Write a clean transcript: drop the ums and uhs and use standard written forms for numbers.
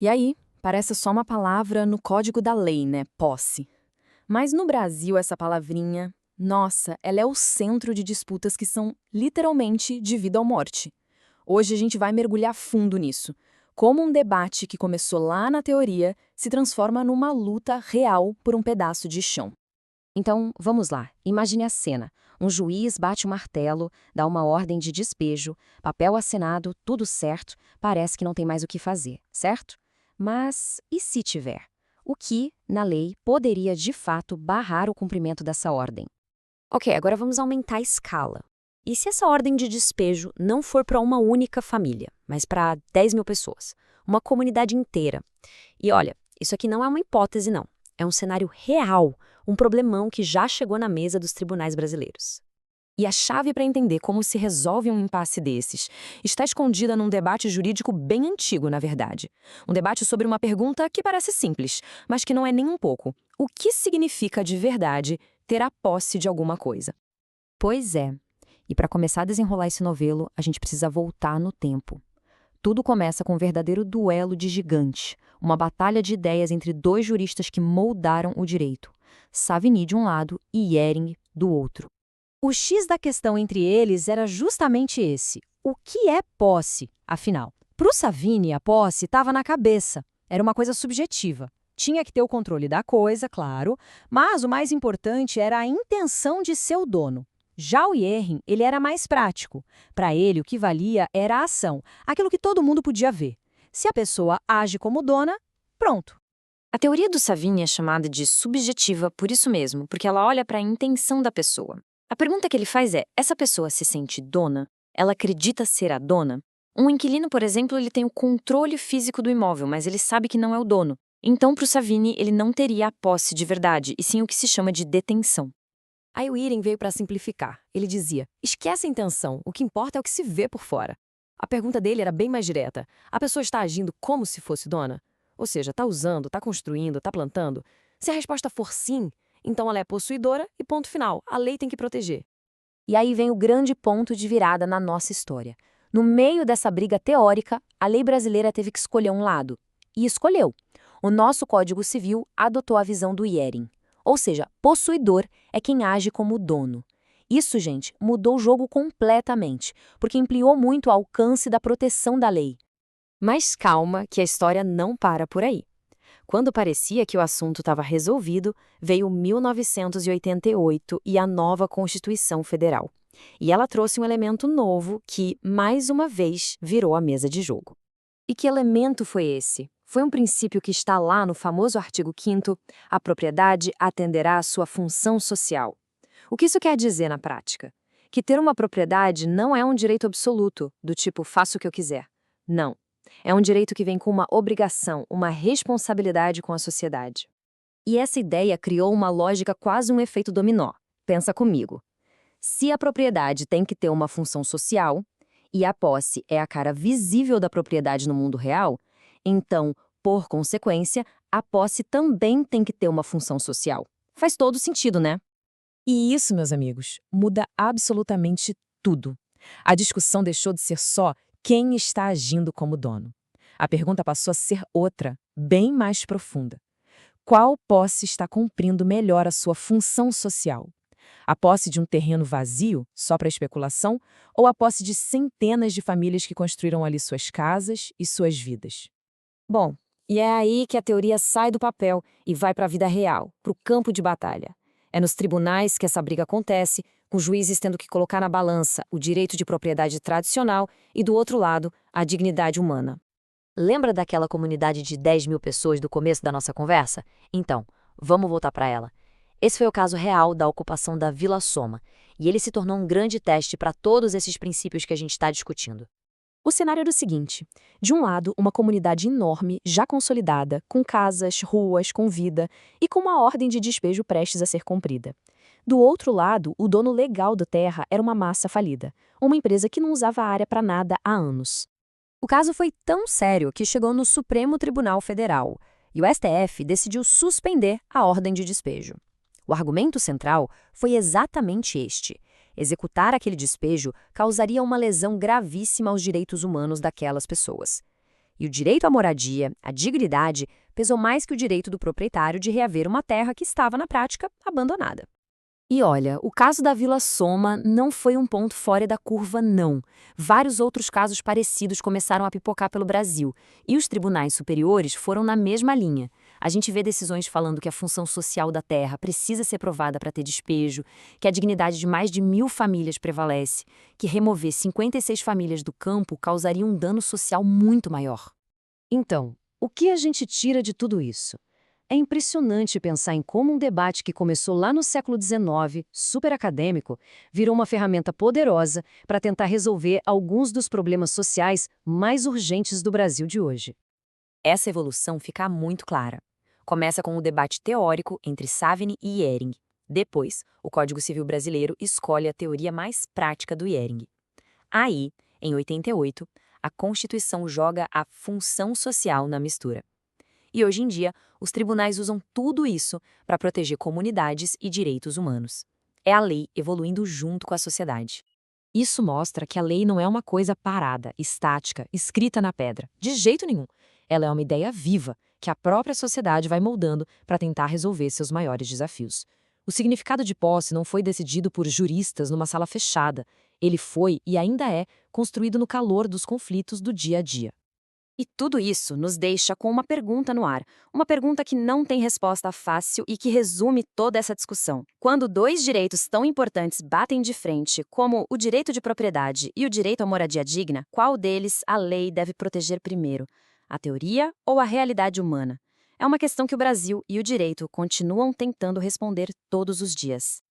E aí, parece só uma palavra no código da lei, né? Posse. Mas no Brasil, essa palavrinha, nossa, ela é o centro de disputas que são literalmente de vida ou morte. Hoje a gente vai mergulhar fundo nisso. Como um debate que começou lá na teoria se transforma numa luta real por um pedaço de chão. Então, vamos lá. Imagine a cena. Um juiz bate o martelo, dá uma ordem de despejo, papel assinado, tudo certo, parece que não tem mais o que fazer, certo? Mas e se tiver? O que, na lei, poderia de fato barrar o cumprimento dessa ordem? Ok, agora vamos aumentar a escala. E se essa ordem de despejo não for para uma única família, mas para 10 mil pessoas? Uma comunidade inteira? E olha, isso aqui não é uma hipótese, não. É um cenário real, um problemão que já chegou na mesa dos tribunais brasileiros. E a chave para entender como se resolve um impasse desses está escondida num debate jurídico bem antigo, na verdade. Um debate sobre uma pergunta que parece simples, mas que não é nem um pouco. O que significa de verdade ter a posse de alguma coisa? Pois é. E para começar a desenrolar esse novelo, a gente precisa voltar no tempo. Tudo começa com um verdadeiro duelo de gigante, uma batalha de ideias entre dois juristas que moldaram o direito, Savigny de um lado e Hering do outro. O X da questão entre eles era justamente esse: o que é posse, afinal? Para o Savigny, a posse estava na cabeça, era uma coisa subjetiva. Tinha que ter o controle da coisa, claro, mas o mais importante era a intenção de ser o dono. Já o Hering, ele era mais prático. Para ele, o que valia era a ação, aquilo que todo mundo podia ver. Se a pessoa age como dona, pronto. A teoria do Savigny é chamada de subjetiva por isso mesmo, porque ela olha para a intenção da pessoa. A pergunta que ele faz é: essa pessoa se sente dona? Ela acredita ser a dona? Um inquilino, por exemplo, ele tem o controle físico do imóvel, mas ele sabe que não é o dono. Então, para o Savigny, ele não teria a posse de verdade, e sim o que se chama de detenção. Aí o Hering veio para simplificar. Ele dizia: esquece a intenção, o que importa é o que se vê por fora. A pergunta dele era bem mais direta. A pessoa está agindo como se fosse dona? Ou seja, está usando, está construindo, está plantando? Se a resposta for sim, então ela é possuidora e ponto final. A lei tem que proteger. E aí vem o grande ponto de virada na nossa história. No meio dessa briga teórica, a lei brasileira teve que escolher um lado. E escolheu. O nosso Código Civil adotou a visão do Hering. Ou seja, possuidor é quem age como dono. Isso, gente, mudou o jogo completamente, porque ampliou muito o alcance da proteção da lei. Mas calma, que a história não para por aí. Quando parecia que o assunto estava resolvido, veio 1988 e a nova Constituição Federal. E ela trouxe um elemento novo que, mais uma vez, virou a mesa de jogo. E que elemento foi esse? Foi um princípio que está lá no famoso artigo 5º: a propriedade atenderá à sua função social. O que isso quer dizer na prática? Que ter uma propriedade não é um direito absoluto, do tipo faço o que eu quiser. Não. É um direito que vem com uma obrigação, uma responsabilidade com a sociedade. E essa ideia criou uma lógica, quase um efeito dominó. Pensa comigo. Se a propriedade tem que ter uma função social, e a posse é a cara visível da propriedade no mundo real, então, por consequência, a posse também tem que ter uma função social. Faz todo sentido, né? E isso, meus amigos, muda absolutamente tudo. A discussão deixou de ser só quem está agindo como dono. A pergunta passou a ser outra, bem mais profunda. Qual posse está cumprindo melhor a sua função social? A posse de um terreno vazio, só para especulação, ou a posse de centenas de famílias que construíram ali suas casas e suas vidas? Bom, e é aí que a teoria sai do papel e vai para a vida real, para o campo de batalha. É nos tribunais que essa briga acontece, com juízes tendo que colocar na balança o direito de propriedade tradicional e, do outro lado, a dignidade humana. Lembra daquela comunidade de 10 mil pessoas do começo da nossa conversa? Então, vamos voltar para ela. Esse foi o caso real da ocupação da Vila Soma, e ele se tornou um grande teste para todos esses princípios que a gente está discutindo. O cenário era o seguinte: de um lado, uma comunidade enorme, já consolidada, com casas, ruas, com vida e com uma ordem de despejo prestes a ser cumprida. Do outro lado, o dono legal da terra era uma massa falida, uma empresa que não usava a área para nada há anos. O caso foi tão sério que chegou no Supremo Tribunal Federal, e o STF decidiu suspender a ordem de despejo. O argumento central foi exatamente este: executar aquele despejo causaria uma lesão gravíssima aos direitos humanos daquelas pessoas. E o direito à moradia, à dignidade, pesou mais que o direito do proprietário de reaver uma terra que estava, na prática, abandonada. E olha, o caso da Vila Soma não foi um ponto fora da curva, não. Vários outros casos parecidos começaram a pipocar pelo Brasil, e os tribunais superiores foram na mesma linha. A gente vê decisões falando que a função social da terra precisa ser provada para ter despejo, que a dignidade de mais de 1.000 famílias prevalece, que remover 56 famílias do campo causaria um dano social muito maior. Então, o que a gente tira de tudo isso? É impressionante pensar em como um debate que começou lá no século XIX, super acadêmico, virou uma ferramenta poderosa para tentar resolver alguns dos problemas sociais mais urgentes do Brasil de hoje. Essa evolução fica muito clara. Começa com o debate teórico entre Savigny e Hering. Depois, o Código Civil brasileiro escolhe a teoria mais prática do Hering. Aí, em 88, a Constituição joga a função social na mistura. E hoje em dia, os tribunais usam tudo isso para proteger comunidades e direitos humanos. É a lei evoluindo junto com a sociedade. Isso mostra que a lei não é uma coisa parada, estática, escrita na pedra. De jeito nenhum. Ela é uma ideia viva, que a própria sociedade vai moldando para tentar resolver seus maiores desafios. O significado de posse não foi decidido por juristas numa sala fechada. Ele foi, e ainda é, construído no calor dos conflitos do dia a dia. E tudo isso nos deixa com uma pergunta no ar, uma pergunta que não tem resposta fácil e que resume toda essa discussão. Quando dois direitos tão importantes batem de frente, como o direito de propriedade e o direito à moradia digna, qual deles a lei deve proteger primeiro? A teoria ou a realidade humana? É uma questão que o Brasil e o direito continuam tentando responder todos os dias.